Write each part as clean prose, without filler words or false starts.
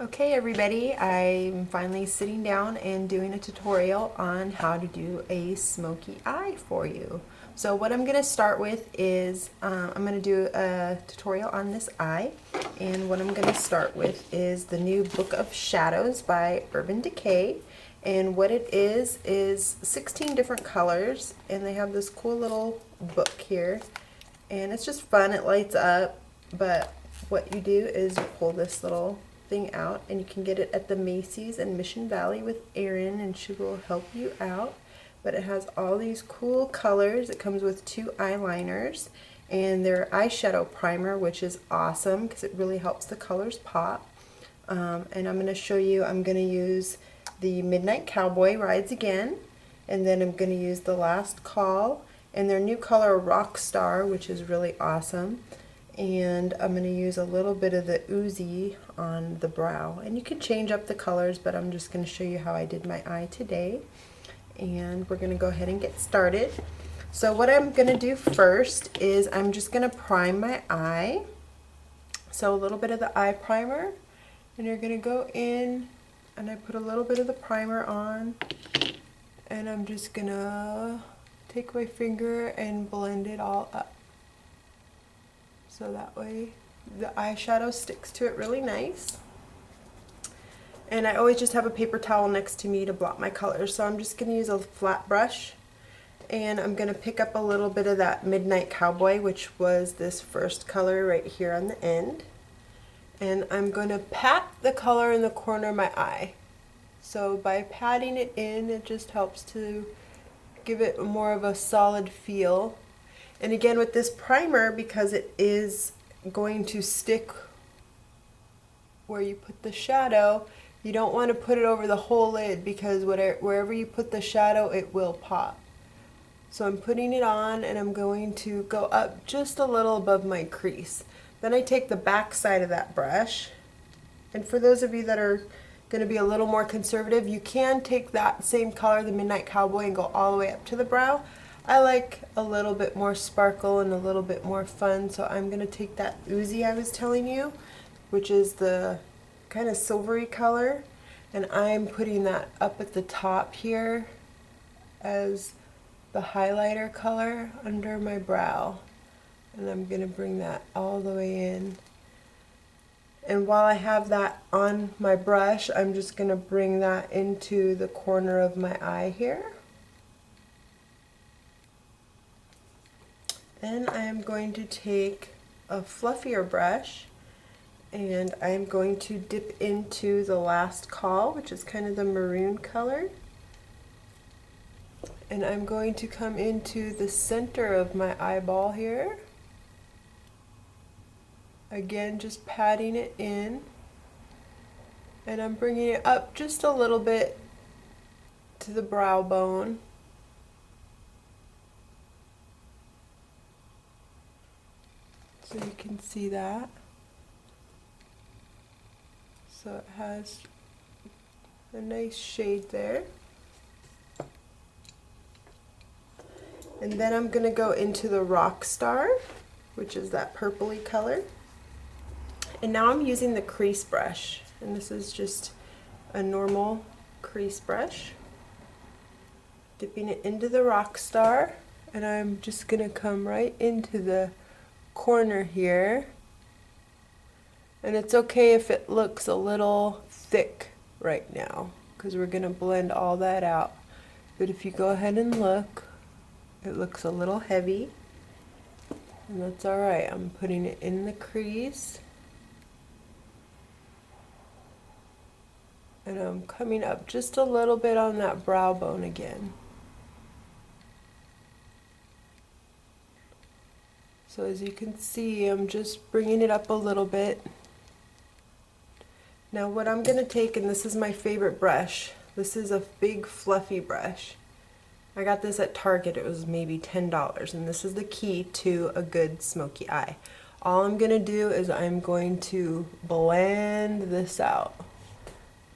Okay everybody, I'm finally sitting down and doing a tutorial on how to do a smoky eye for you. So what I'm going to start with is I'm going to do a tutorial on this eye, and what I'm going to start with is the new Book of Shadows by Urban Decay. And what it is 16 different colors, and they have this cool little book here, and it's just fun. It lights up, but what you do is you pull this little thing out, and you can get it at the Macy's in Mission Valley with Erin, and she will help you out. But it has all these cool colors. It comes with 2 eyeliners and their eyeshadow primer, which is awesome because it really helps the colors pop. And I'm going to show you, I'm going to use the Midnight Cowboy Rides Again, and then I'm going to use the Last Call and their new color Rockstar, which is really awesome. And I'm going to use a little bit of the Oozy on the brow. And you can change up the colors, but I'm just going to show you how I did my eye today. And we're going to go ahead and get started. So what I'm going to do first is I'm just going to prime my eye. So a little bit of the eye primer, and you're going to go in, and I put a little bit of the primer on, and I'm just going to take my finger and blend it all up. So that way the eyeshadow sticks to it really nice. And I always just have a paper towel next to me to blot my colors. So I'm just going to use a flat brush, and I'm going to pick up a little bit of that Midnight Cowboy, which was this first color right here on the end. And I'm going to pat the color in the corner of my eye. So by patting it in, it just helps to give it more of a solid feel. And again, with this primer, because it is going to stick where you put the shadow, you don't want to put it over the whole lid, because wherever you put the shadow, it will pop. So I'm putting it on, and I'm going to go up just a little above my crease. Then I take the back side of that brush, and for those of you that are going to be a little more conservative, you can take that same color, the Midnight Cowboy, and go all the way up to the brow. I like a little bit more sparkle and a little bit more fun, so I'm going to take that Oozy I was telling you, which is the kind of silvery color, and I'm putting that up at the top here as the highlighter color under my brow. And I'm going to bring that all the way in. And while I have that on my brush, I'm just going to bring that into the corner of my eye here. Then I am going to take a fluffier brush, and I'm going to dip into the Last Call, which is kind of the maroon color. And I'm going to come into the center of my eyeball here. Again, just patting it in. And I'm bringing it up just a little bit to the brow bone. So you can see that. So it has a nice shade there. And then I'm going to go into the Rockstar, which is that purpley color. And now I'm using the crease brush. And this is just a normal crease brush. Dipping it into the Rockstar. And I'm just going to come right into the corner here, and it's okay if it looks a little thick right now, because we're going to blend all that out. But if you go ahead and look, it looks a little heavy, and that's alright. I'm putting it in the crease, and I'm coming up just a little bit on that brow bone again. So as you can see, I'm just bringing it up a little bit. Now what I'm going to take, and this is my favorite brush, this is a big fluffy brush. I got this at Target, it was maybe $10, and this is the key to a good smoky eye. All I'm going to do is I'm going to blend this out.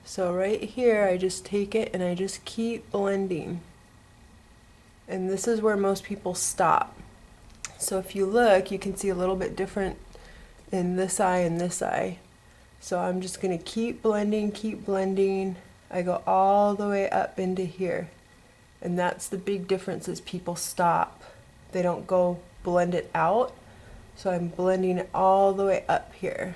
So right here, I just take it and I just keep blending. And this is where most people stop. So if you look, you can see a little bit different in this eye and this eye. So I'm just going to keep blending, keep blending. I go all the way up into here. And that's the big difference, is people stop. They don't go blend it out. So I'm blending it all the way up here.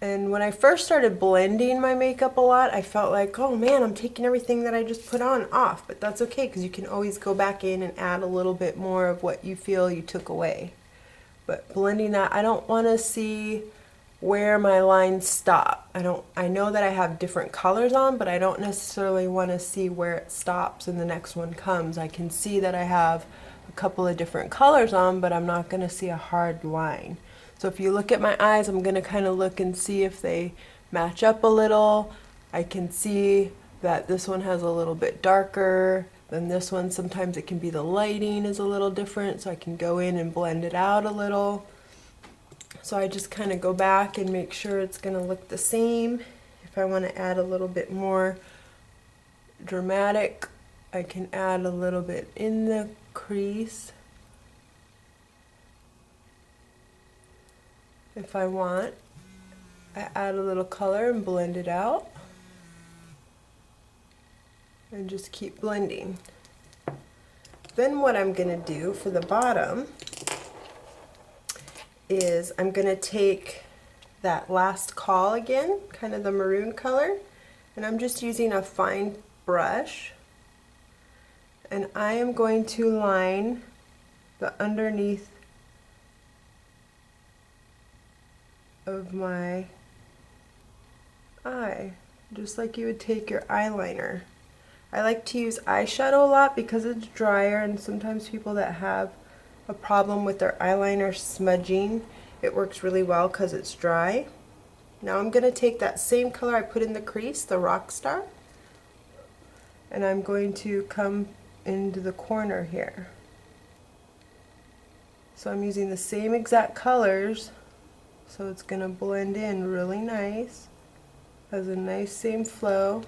And when I first started blending my makeup a lot, I felt like, oh man, I'm taking everything that I just put on off. But that's okay, because you can always go back in and add a little bit more of what you feel you took away. But blending that, I don't want to see where my lines stop. I know that I have different colors on, but I don't necessarily want to see where it stops and the next one comes. I can see that I have a couple of different colors on, but I'm not going to see a hard line. So if you look at my eyes, I'm going to kind of look and see if they match up a little. I can see that this one has a little bit darker than this one. Sometimes it can be the lighting is a little different, so I can go in and blend it out a little. So I just kind of go back and make sure it's going to look the same. If I want to add a little bit more dramatic, I can add a little bit in the crease if I want. I add a little color and blend it out. And just keep blending. Then what I'm going to do for the bottom is I'm going to take that last call again, kind of the maroon color, and I'm just using a fine brush, and I am going to line the underneath of my eye, just like you would take your eyeliner. I like to use eyeshadow a lot because it's drier, and sometimes people that have a problem with their eyeliner smudging, it works really well because it's dry. Now I'm going to take that same color I put in the crease, the Rockstar, and I'm going to come into the corner here. So I'm using the same exact colors, so it's going to blend in really nice. Has a nice same flow.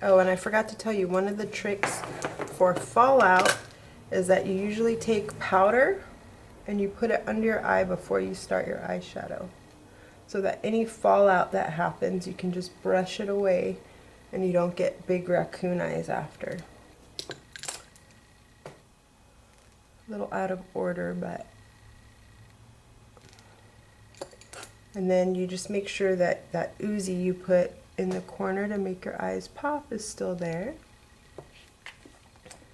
Oh, and I forgot to tell you, one of the tricks for fallout is that you usually take powder and you put it under your eye before you start your eyeshadow, so that any fallout that happens, you can just brush it away and you don't get big raccoon eyes after. A little out of order, but. And then you just make sure that that oozy you put in the corner to make your eyes pop is still there.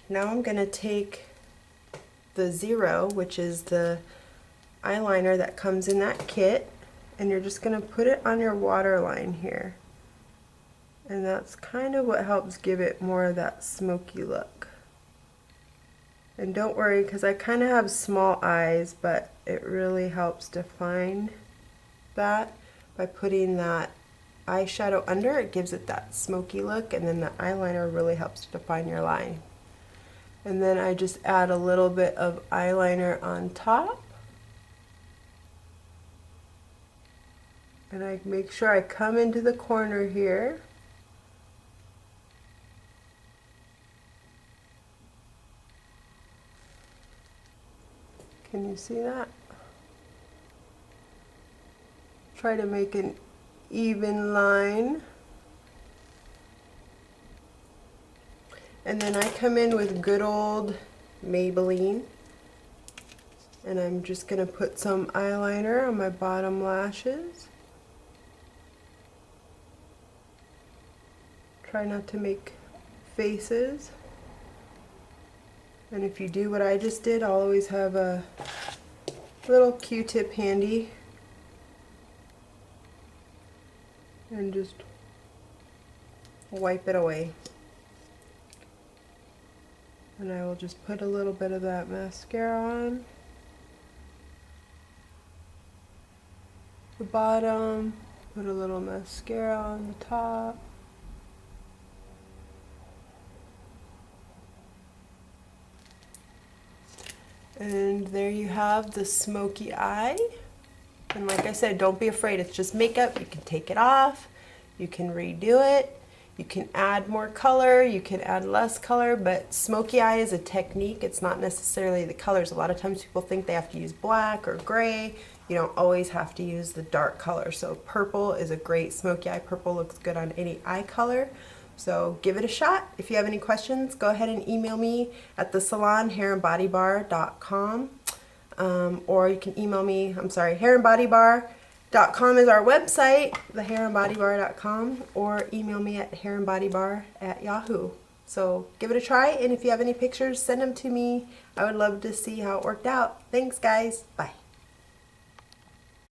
Now I'm going to take the Zero, which is the eyeliner that comes in that kit, and you're just going to put it on your waterline here. And that's kind of what helps give it more of that smoky look. And don't worry, because I kind of have small eyes, but it really helps define that by putting that eyeshadow under. It gives it that smoky look, and then the eyeliner really helps to define your line. And then I just add a little bit of eyeliner on top, and I make sure I come into the corner here. Can you see that? Try to make an even line. And then I come in with good old Maybelline, and I'm just going to put some eyeliner on my bottom lashes. Try not to make faces. And if you do what I just did, I'll always have a little Q-tip handy and just wipe it away. And I will just put a little bit of that mascara on the bottom, put a little mascara on the top. And there you have the smoky eye. And like I said, don't be afraid, it's just makeup. You can take it off, you can redo it, You can add more color, you can add less color, but smoky eye is a technique. It's not necessarily the colors. A lot of times people think they have to use black or gray. You don't always have to use the dark color. So purple is a great smoky eye. Purple looks good on any eye color. So give it a shot. If you have any questions, go ahead and email me at thesalonhairandbodybar.com. Or you can email me, hairandbodybar.com is our website, thehairandbodybar.com, or email me at hairandbodybar@yahoo. So give it a try, and if you have any pictures, send them to me. I would love to see how it worked out. Thanks, guys. Bye.